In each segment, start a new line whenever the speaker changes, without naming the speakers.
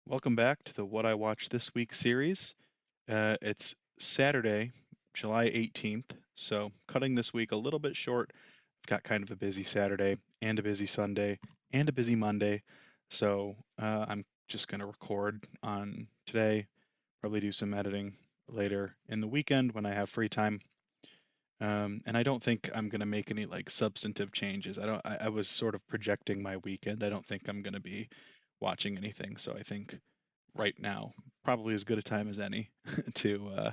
Welcome back to the What I Watched This Week series. It's Saturday, July 18th, so cutting this week a little bit short. I've got kind of a busy Saturday and a busy Sunday and a busy Monday, so I'm just going to record on today, probably do some editing later in the weekend when I have free time. And I don't think I'm going to make any like substantive changes. I was sort of projecting my weekend. I don't think I'm going to be watching anything, so I think right now probably as good a time as any to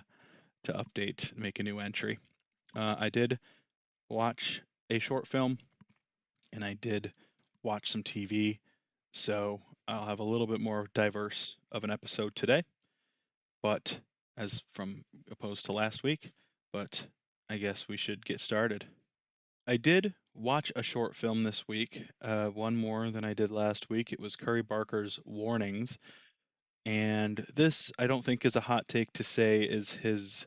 update, make a new entry. I did watch a short film and I did watch some TV, so I'll have a little bit more diverse of an episode today, but as from opposed to last week. But I guess we should get started. I did watch a short film this week, one more than I did last week. It was Curry Barker's Warnings. And this, I don't think, is a hot take to say is his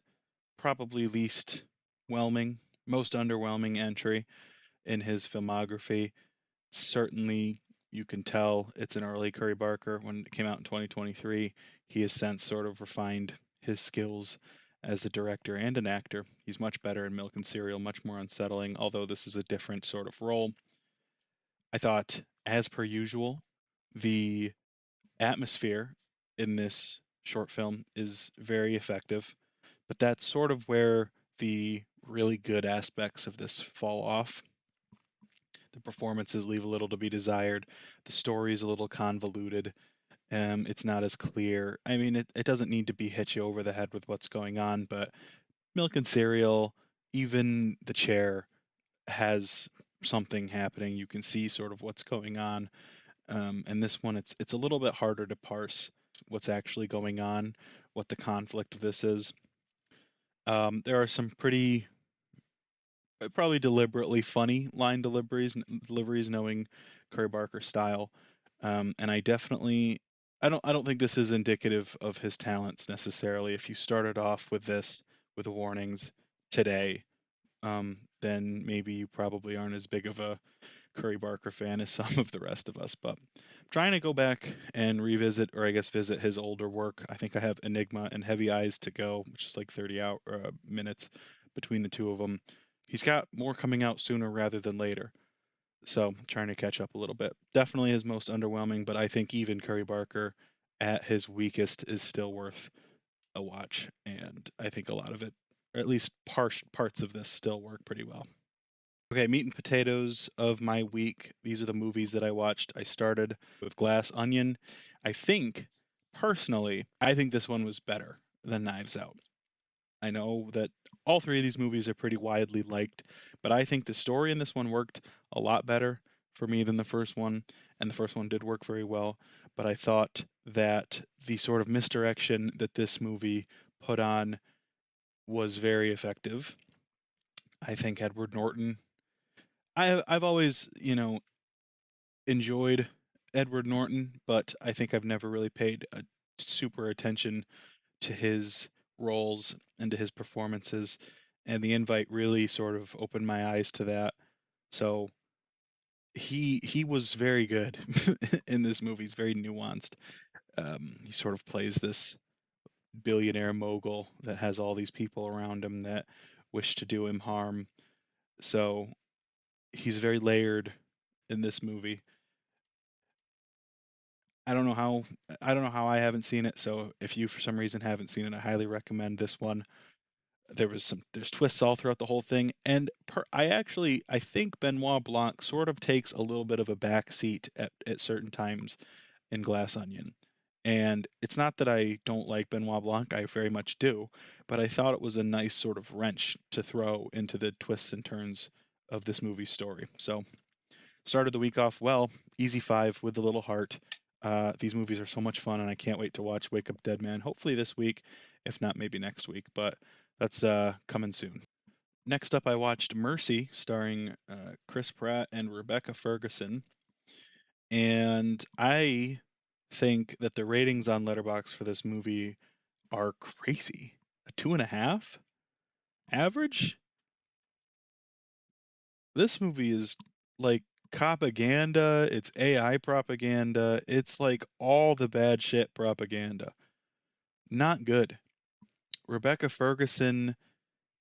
probably least whelming, most underwhelming entry in his filmography. Certainly, you can tell it's an early Curry Barker. When it came out in 2023, he has since sort of refined his skills as a director and an actor. He's much better in Milk and Cereal, much more unsettling, although this is a different sort of role. I thought, as per usual, the atmosphere in this short film is very effective, but that's sort of where the really good aspects of this fall off. The performances leave a little to be desired. The story is a little convoluted. It's not as clear. I mean, it doesn't need to be hit you over the head with what's going on, but Milk and Cereal, even The Chair, has something happening. You can see sort of what's going on. And this one, it's a little bit harder to parse what's actually going on, what the conflict of this is. There are some pretty probably deliberately funny line deliveries, knowing Curry Barker's style. And I don't think this is indicative of his talents necessarily. If you started off with this with Warnings today, then maybe you probably aren't as big of a Curry Barker fan as some of the rest of us. But I'm trying to go back and revisit, or I guess visit his older work. I think I have Enigma and Heavy Eyes to go, which is like 30 minutes between the two of them. He's got more coming out sooner rather than later. So I'm trying to catch up a little bit. Definitely his most underwhelming, but I think even Curry Barker at his weakest is still worth a watch. And I think a lot of it, or at least parts of this, still work pretty well. Okay, meat and potatoes of my week. These are the movies that I watched. I started with Glass Onion. Personally, I think this one was better than Knives Out. I know that all three of these movies are pretty widely liked, but I think the story in this one worked a lot better for me than the first one, and the first one did work very well. But I thought that the sort of misdirection that this movie put on was very effective. I think Edward Norton. I've always, enjoyed Edward Norton, but I think I've never really paid a super attention to his roles and to his performances. And The Invite really sort of opened my eyes to that. So he was very good in this movie. He's very nuanced. He sort of plays this billionaire mogul that has all these people around him that wish to do him harm. So he's very layered in this movie. I don't know how I haven't seen it. So if you for some reason haven't seen it, I highly recommend this one. There's twists all throughout the whole thing, and I think Benoit Blanc sort of takes a little bit of a back seat at certain times in Glass Onion. And it's not that I don't like Benoit Blanc, I very much do, but I thought it was a nice sort of wrench to throw into the twists and turns of this movie's story. So started the week off well, easy 5 with a little heart. These movies are so much fun, and I can't wait to watch Wake Up Dead Man. Hopefully this week, if not maybe next week. But that's coming soon. Next up, I watched Mercy, starring Chris Pratt and Rebecca Ferguson, and I think that the ratings on Letterboxd for this movie are crazy. A 2.5 average. This movie is like propaganda, it's AI propaganda, it's like all the bad shit propaganda. Not good. Rebecca Ferguson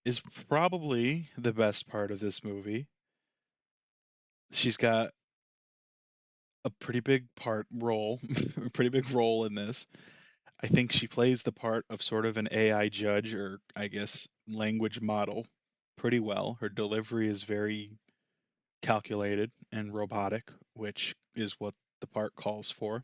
is probably the best part of this movie. She's got a pretty big a pretty big role in this. I think she plays the part of sort of an AI judge, or I guess language model, pretty well. Her delivery is very calculated and robotic, which is what the part calls for.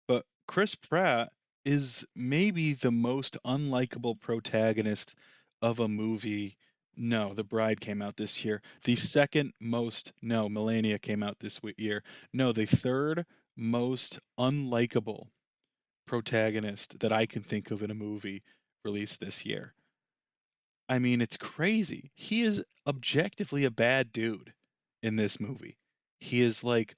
But Chris Pratt is maybe the most unlikable protagonist of a movie. No, The Bride came out this year. The second most, no, Melania came out this year. No, the third most unlikable protagonist that I can think of in a movie released this year. I mean, it's crazy. He is objectively a bad dude in this movie. He is like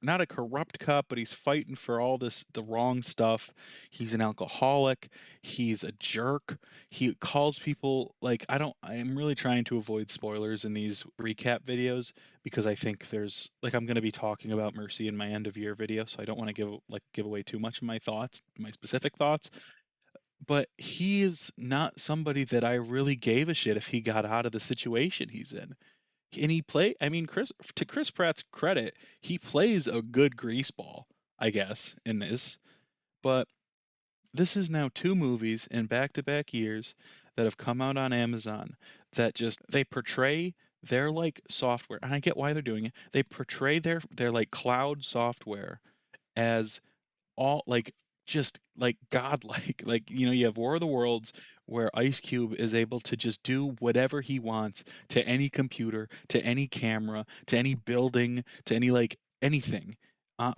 not a corrupt cop, but he's fighting for all the wrong stuff. He's an alcoholic. He's a jerk. He calls people like I am really trying to avoid spoilers in these recap videos because I think there's like I'm going to be talking about Mercy in my end of year video, so I don't want to give away too much of my thoughts, my specific thoughts, but he is not somebody that I really gave a shit if he got out of the situation he's in. And I mean, to Chris Pratt's credit, he plays a good greaseball, I guess, in this. But this is now two movies in back-to-back years that have come out on Amazon that just they portray their like software, and I get why they're doing it. They portray their like cloud software as all like just like godlike. Like, you have War of the Worlds where Ice Cube is able to just do whatever he wants to any computer, to any camera, to any building, to any like anything.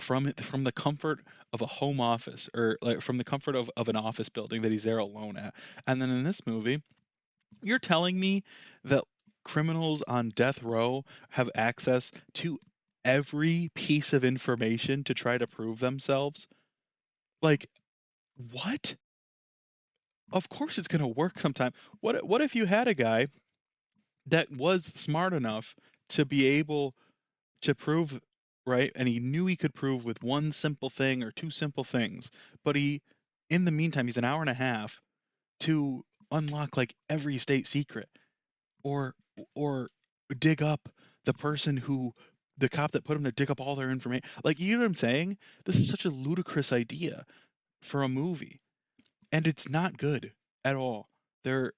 From the comfort of a home office, or like from the comfort of an office building that he's there alone at. And then in this movie, you're telling me that criminals on death row have access to every piece of information to try to prove themselves? Like, what? Of course it's gonna work sometime. What if you had a guy that was smart enough to be able to prove, right? And he knew he could prove with one simple thing or two simple things, but in the meantime, he's an hour and a half to unlock like every state secret, or or dig up the person who the cop that put him to dig up all their information. Like, you know what I'm saying? This is such a ludicrous idea for a movie, and it's not good at all. They're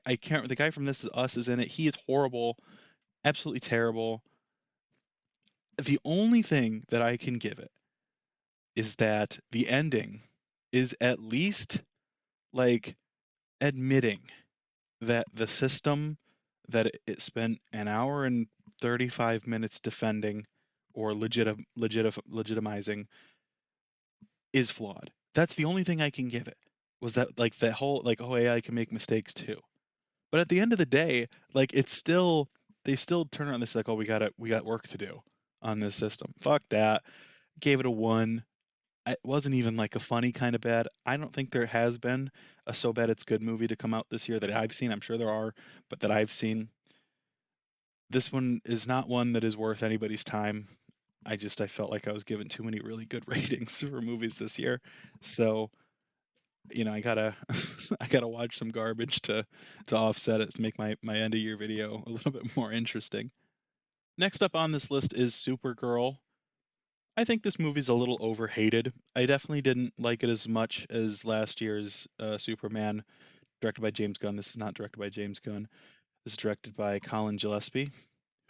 I can't. The guy from This Is Us is in it. He is horrible, absolutely terrible. The only thing that I can give it is that the ending is at least like admitting that the system that it spent an hour and 35 minutes defending or legitimizing is flawed. That's the only thing I can give it. Was that like that whole like, oh, AI can make mistakes too. But at the end of the day, like it's still they still turn around this like, oh, we got work to do on this system. Fuck that. Gave it a 1. It wasn't even like a funny kind of bad. I don't think there has been a so bad it's good movie to come out this year that I've seen. I'm sure there are, but that I've seen. This one is not one that is worth anybody's time. I felt like I was given too many really good ratings for movies this year. So, I gotta I gotta watch some garbage to offset it, to make my end of year video a little bit more interesting. Next up on this list is Supergirl. I think this movie's a little overhated. I definitely didn't like it as much as last year's Superman, directed by James Gunn. This is not directed by James Gunn. This is directed by Colin Gillespie,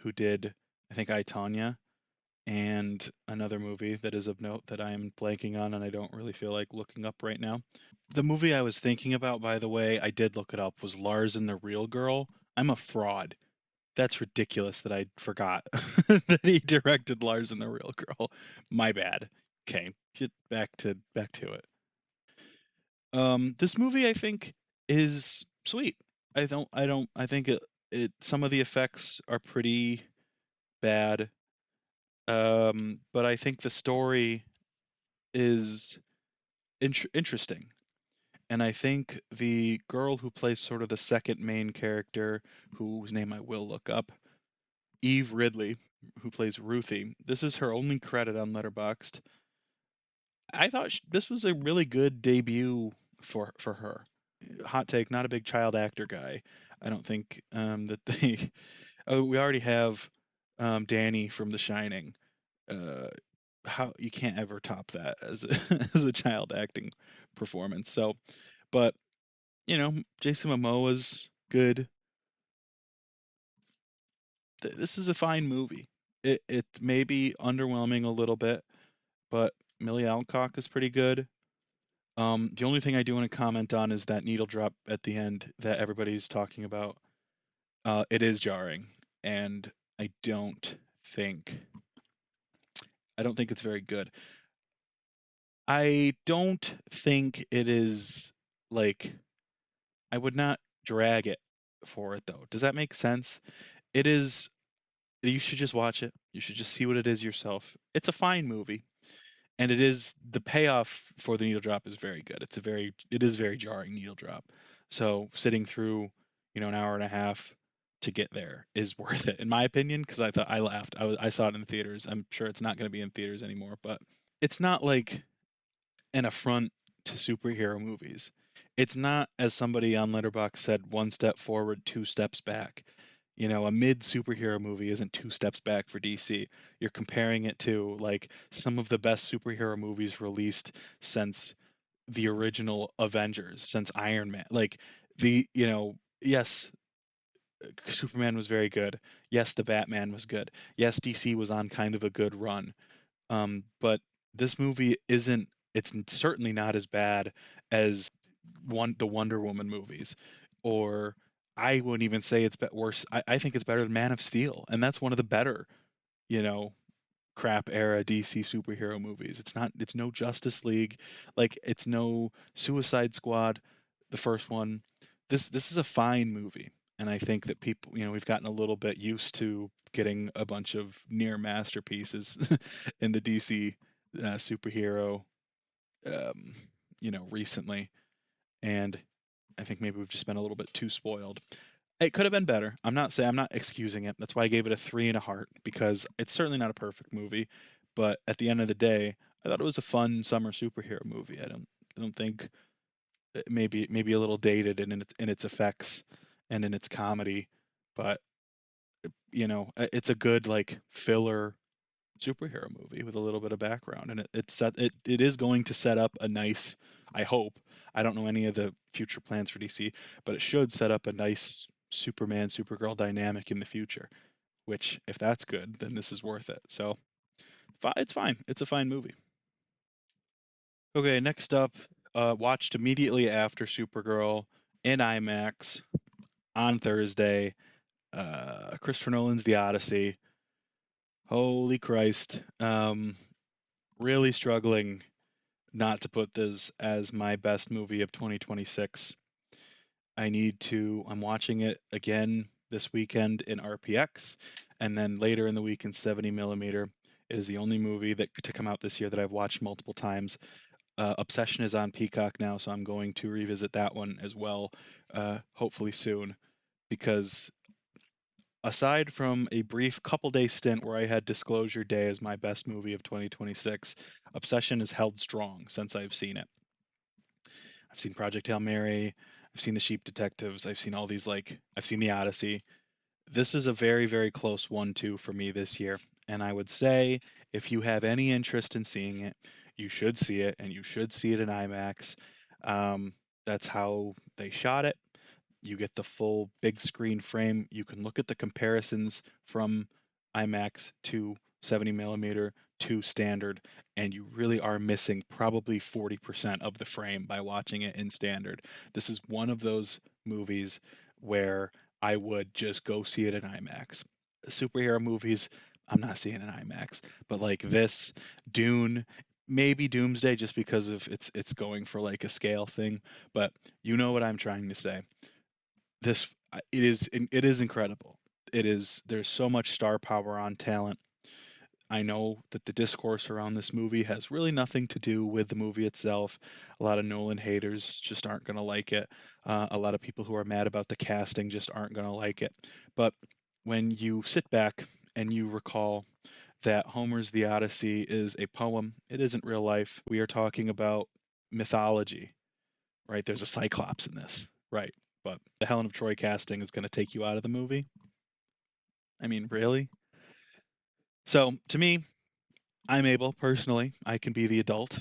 who did, I think, I, Tonya, and another movie that is of note that I am blanking on and I don't really feel like looking up right now. The movie I was thinking about, by the way, I did look it up, was Lars and the Real Girl. I'm a fraud. That's ridiculous that I forgot that he directed Lars and the Real Girl. My bad. Okay, get back to it. This movie I think is sweet. I think it some of the effects are pretty bad. But I think the story is interesting. And I think the girl who plays sort of the second main character, whose name I will look up, Eve Ridley. who plays Ruthie. This is her only credit on Letterboxd. I thought this was a really good debut for her. Hot take, not a big child actor guy. I don't think that they. Oh, we already have Danny from The Shining. Uh, how you can't ever top that as a, as a child acting performance. So, but Jason Momoa's good. This is a fine movie. It may be underwhelming a little bit, but Millie Alcock is pretty good. The only thing I do want to comment on is that needle drop at the end that everybody's talking about. It is jarring, and I don't think I don't think it's very good. I don't think it is like I would not drag it for it though. Does that make sense? It is you should just watch it. You should just see what it is yourself. It's a fine movie, and it is the payoff for the needle drop is very good. It is very jarring needle drop. So sitting through, an hour and a half to get there is worth it in my opinion because I thought I laughed. I saw it in the theaters. I'm sure it's not going to be in theaters anymore, but it's not like an affront to superhero movies. It's not, as somebody on Letterboxd said, one step forward, two steps back. A mid superhero movie isn't two steps back for DC. You're comparing it to like some of the best superhero movies released since the original Avengers, since Iron Man. Like yes, Superman was very good. Yes, the Batman was good. Yes, DC was on kind of a good run. But this movie isn't. It's certainly not as bad as the Wonder Woman movies, or I wouldn't even say it's worse. I think it's better than Man of Steel, and that's one of the better, you know, crap era DC superhero movies. It's not. It's no Justice League, like it's no Suicide Squad, the first one. This is a fine movie, and I think that people, we've gotten a little bit used to getting a bunch of near masterpieces in the DC superhero, um, recently, and I think maybe we've just been a little bit too spoiled. It could have been better. I'm not excusing it. That's why I gave it a 3 and a heart because it's certainly not a perfect movie, but at the end of the day, I thought it was a fun summer superhero movie. I don't think maybe a little dated in its effects and in its comedy, but it's a good like filler superhero movie with a little bit of background, and it is going to set up a nice. I hope. I don't know any of the future plans for DC, but it should set up a nice Superman Supergirl dynamic in the future. Which, if that's good, then this is worth it. So it's fine. It's a fine movie. Okay, next up, watched immediately after Supergirl in IMAX on Thursday. Christopher Nolan's The Odyssey. Holy Christ. Really struggling not to put this as my best movie of 2026. I'm watching it again this weekend in RPX, and then later in the week in 70 millimeter. It is the only movie that to come out this year that I've watched multiple times. Obsession is on Peacock now, so I'm going to revisit that one as well, hopefully soon, because aside from a brief couple day stint where I had Disclosure Day as my best movie of 2026, Obsession has held strong since I've seen it. I've seen Project Hail Mary, I've seen The Sheep Detectives, I've seen all these I've seen The Odyssey. This is a very, very close 1-2 for me this year. And I would say if you have any interest in seeing it, you should see it and you should see it in IMAX. That's how they shot it. You get the full big screen frame. You can look at the comparisons from IMAX to 70 millimeter to standard, and you really are missing probably 40% of the frame by watching it in standard. This is one of those movies where I would just go see it in IMAX. Superhero movies, I'm not seeing in IMAX, but like this, Dune, maybe Doomsday, just because of it's going for like a scale thing. But you know what I'm trying to say. This it is incredible. There's so much star power on talent. I know that the discourse around this movie has really nothing to do with the movie itself. A lot of Nolan haters just aren't going to like it. A lot of people who are mad about the casting just aren't going to like it. But when you sit back and you recall that Homer's The Odyssey is a poem, it isn't real life. We are talking about mythology, right? There's a Cyclops in this, right? But the Helen of Troy casting is going to take you out of the movie. I mean, really? So to me, I'm able personally, I can be the adult.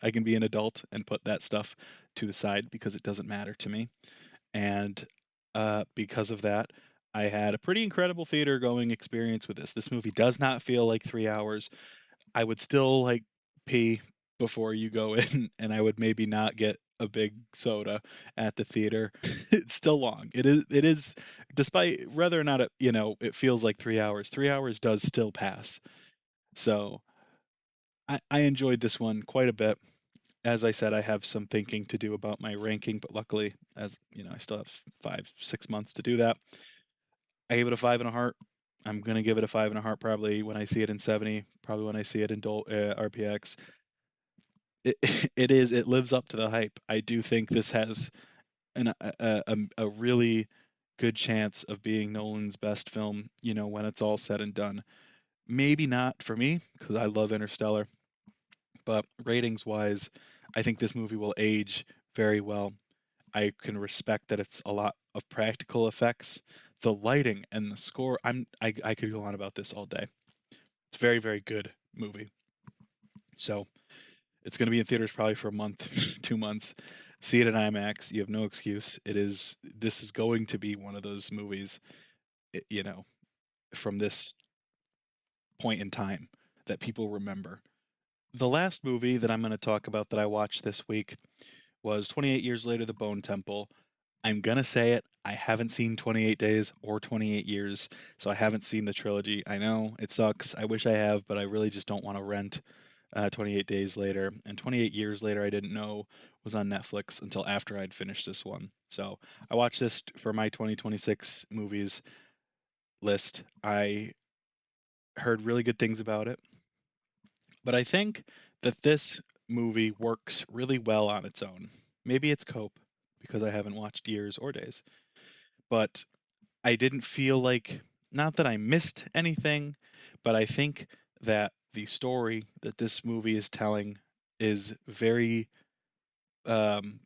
I can be an adult and put that stuff to the side because it doesn't matter to me. And because of that, I had a pretty incredible theater going experience with this. This movie does not feel like 3 hours. I would still like pee before you go in, and I would maybe not get a big soda at the theater. It's still long. It is, despite whether or not it feels like 3 hours. 3 hours does still pass. So I enjoyed this one quite a bit. As I said, I have some thinking to do about my ranking, but luckily, as you know, I still have 5, 6 months to do that. I gave it a 5.5. I'm gonna give it a 5.5 probably when I see it in 70, probably when I see it in RPX. It it lives up to the hype. I do think this has a really good chance of being Nolan's best film, when it's all said and done. Maybe not for me because I love Interstellar, but ratings wise, I think this movie will age very well. I can respect that it's a lot of practical effects. The lighting and the score, I could go on about this all day. It's a very, very good movie. So it's going to be in theaters probably for a month, 2 months. See it in IMAX. You have no excuse. This is going to be one of those movies, you know, from this point in time that people remember. The last movie that I'm going to talk about that I watched this week was 28 Years Later, The Bone Temple. I'm going to say it. I haven't seen 28 Days or 28 Years, so I haven't seen the trilogy. I know it sucks. I wish I have, but I really just don't want to rent 28 Days Later. And 28 Years Later, I didn't know was on Netflix until after I'd finished this one. So I watched this for my 2026 movies list. I heard really good things about it, but I think that this movie works really well on its own. Maybe it's cope because I haven't watched Years or Days, but I didn't feel like, not that I missed anything, but I think that the story that this movie is telling is very um,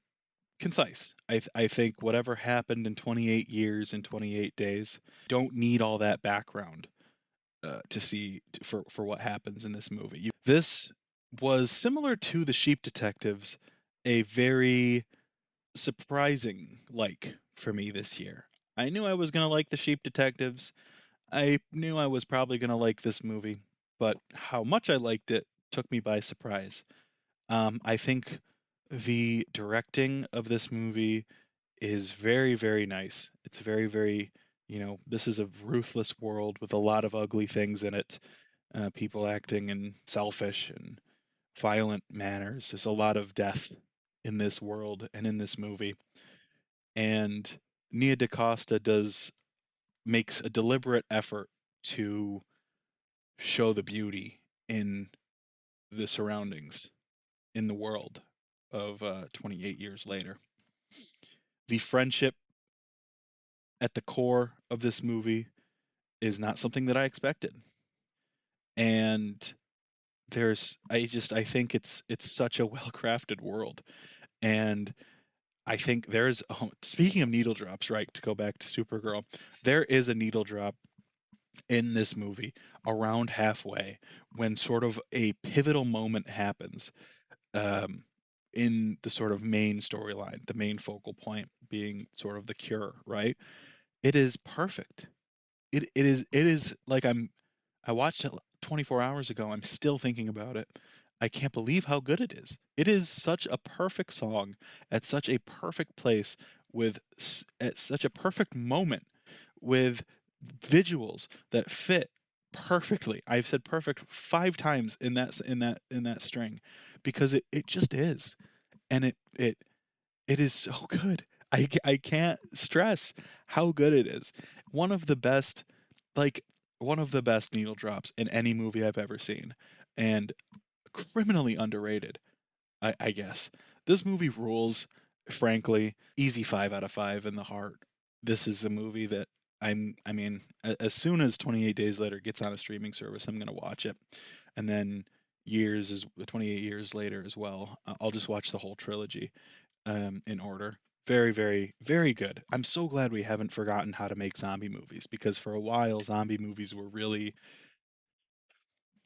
concise. I think whatever happened in 28 years and 28 days, don't need all that background to see for what happens in this movie. This was similar to the Sheep Detectives, a very surprising like for me this year. I knew I was gonna like the Sheep Detectives. I knew I was probably gonna like this movie, but how much I liked it took me by surprise. I think the directing of this movie is very, very nice. It's very, very, this is a ruthless world with a lot of ugly things in it. People acting in selfish and violent manners. There's a lot of death in this world and in this movie. And Nia DaCosta makes a deliberate effort to show the beauty in the surroundings in the world of 28 years later. The friendship at the core of this movie is not something that I expected. And I think it's such a well-crafted world. And I think speaking of needle drops, right, to go back to Supergirl, there is a needle drop in this movie around halfway when sort of a pivotal moment happens um, in the sort of main storyline, the main focal point being sort of the cure, right? It is perfect. It is like I watched it 24 hours ago. I'm still thinking about it. I can't believe how good it is. It is such a perfect song at such a perfect place at such a perfect moment with visuals that fit perfectly. I've said perfect 5 times in that string because it just is. And it is so good. I can't stress how good it is. One of the best, like one of the best needle drops in any movie I've ever seen, and criminally underrated, I guess. This movie rules, frankly. Easy 5 out of 5 in the heart. This is a movie that I mean, as soon as 28 Days Later gets on a streaming service, I'm gonna watch it, and then 28 years later as well. I'll just watch the whole trilogy in order. Very, very, very good. I'm so glad we haven't forgotten how to make zombie movies because for a while zombie movies were really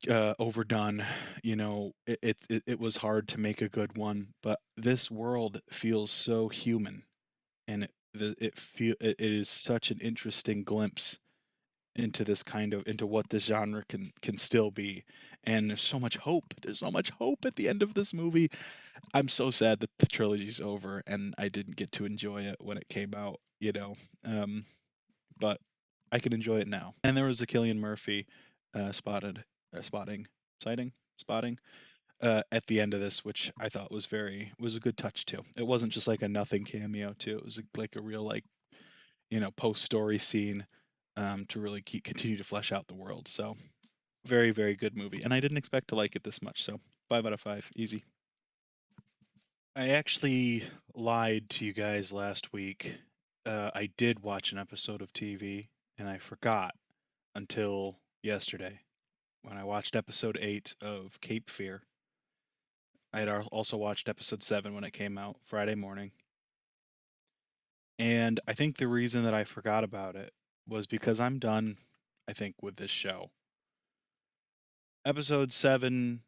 overdone. You know, it was hard to make a good one, but this world feels so human, and it is such an interesting glimpse into this kind of into what this genre can still be. And there's so much hope. There's so much hope at the end of this movie. I'm so sad that the trilogy's over and I didn't get to enjoy it when it came out, you know. Um, but I can enjoy it now. And there was a Killian Murphy spotted spotting sighting spotting at the end of this, which I thought was a good touch too. It wasn't just like a nothing cameo too. It was like a real like post story scene to really continue to flesh out the world. So very very good movie, and I didn't expect to like it this much. So 5 out of 5, easy. I actually lied to you guys last week. I did watch an episode of TV, and I forgot until yesterday when I watched episode 8 of Cape Fear. I had also watched episode 7 when it came out Friday morning. And I think the reason that I forgot about it was because I'm done, I think, with this show. Episode 7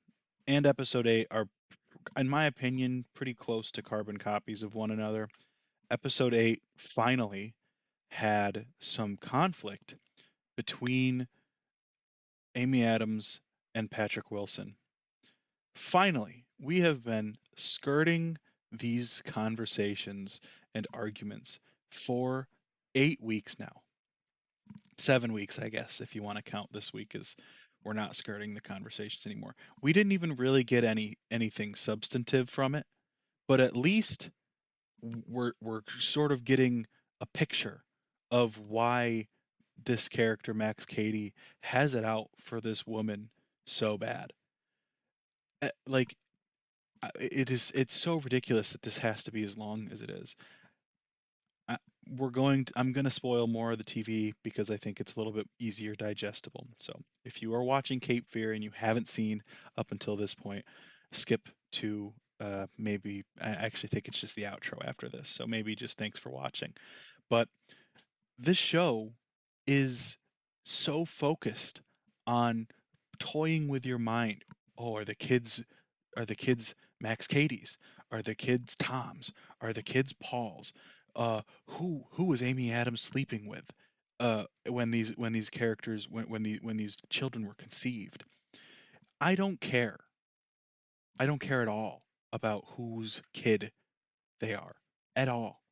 and episode 8 are, in my opinion, pretty close to carbon copies of one another. Episode 8 finally had some conflict between Amy Adams and Patrick Wilson. Finally, we have been skirting these conversations and arguments for 8 weeks now. 7 weeks, I guess, if you want to count this week as we're not skirting the conversations anymore. We didn't even really get anything substantive from it, but at least we're sort of getting a picture of why this character Max Cady has it out for this woman so bad. Like it's so ridiculous that this has to be as long as it is. I, I'm going to spoil more of the TV because I think it's a little bit easier digestible. So if you are watching Cape Fear and you haven't seen up until this point, skip to maybe I actually think it's just the outro after this. So maybe just thanks for watching. But this show is so focused on toying with your mind. Oh, are the kids Max Cady's? Are the kids Tom's? Are the kids Paul's? Who was Amy Adams sleeping with? When these characters when these children were conceived. I don't care. I don't care at all about whose kid they are at all.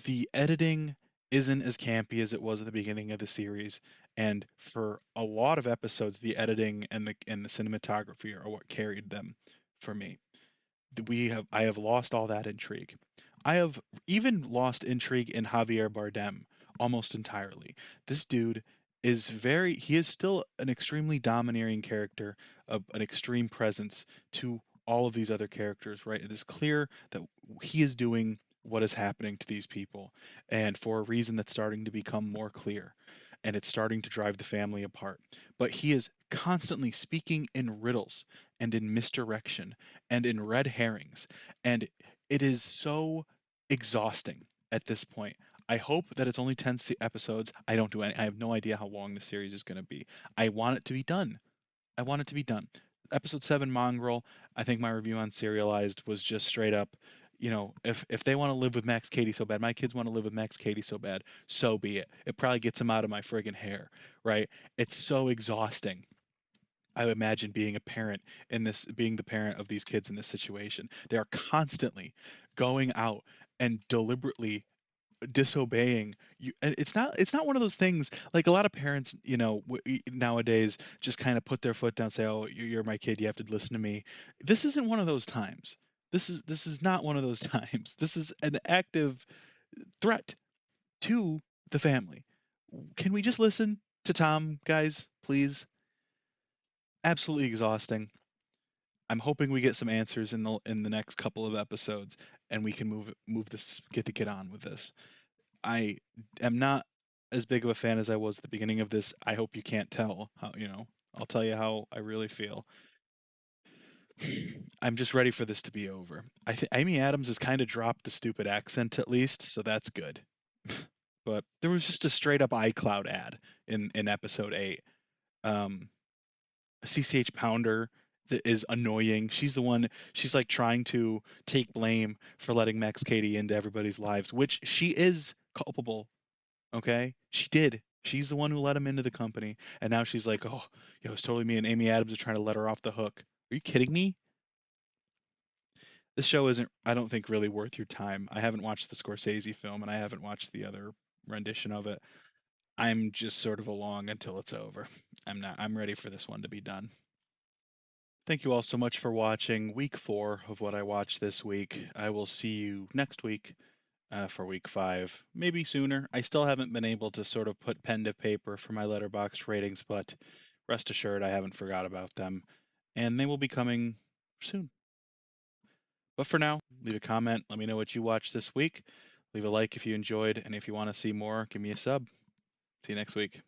The editing isn't as campy as it was at the beginning of the series, and for a lot of episodes, the editing and the cinematography are what carried them for me. I have lost all that intrigue. I have even lost intrigue in Javier Bardem almost entirely. This dude he is still an extremely domineering character, an extreme presence to all of these other characters, right? It is clear that he is doing what is happening to these people, and for a reason that's starting to become more clear, and it's starting to drive the family apart. But he is constantly speaking in riddles and in misdirection and in red herrings. And it is so exhausting at this point. I hope that it's only 10 episodes. I have no idea how long the series is going to be. I want it to be done. I want it to be done. Episode 7 Mongrel, I think my review on Serialized was just straight up, if they want to live with Max Cady so bad, my kids want to live with Max Cady so bad, so be it. It probably gets them out of my friggin' hair, right? It's so exhausting. I would imagine being the parent of these kids in this situation. They are constantly going out and deliberately disobeying you. And it's not one of those things like a lot of parents, nowadays just kind of put their foot down, say, "Oh, you're my kid, you have to listen to me." This isn't one of those times. This is not one of those times. This is an active threat to the family. Can we just listen to Tom, guys, please? Absolutely exhausting. I'm hoping we get some answers in the next couple of episodes, and we can move this get on with this. I am not as big of a fan as I was at the beginning of this. I hope you can't tell how, I'll tell you how I really feel. I'm just ready for this to be over. I think Amy Adams has kind of dropped the stupid accent at least, so that's good. But there was just a straight up iCloud ad in episode 8. Um, CCH Pounder that is annoying. She's the one. She's like trying to take blame for letting Max Katie into everybody's lives, which she is culpable. Okay, she did. She's the one who let him into the company, and now she's like, "Oh, it's totally me." And Amy Adams are trying to let her off the hook. Are you kidding me? This show isn't, I don't think, really worth your time. I haven't watched the Scorsese film, and I haven't watched the other rendition of it. I'm just sort of along until it's over. I'm not. I'm ready for this one to be done. Thank you all so much for watching week 4 of what I watched this week. I will see you next week for week 5, maybe sooner. I still haven't been able to sort of put pen to paper for my letterboxd ratings, but rest assured I haven't forgot about them, and they will be coming soon. But for now, leave a comment. Let me know what you watched this week. Leave a like if you enjoyed, and if you want to see more, give me a sub. See you next week.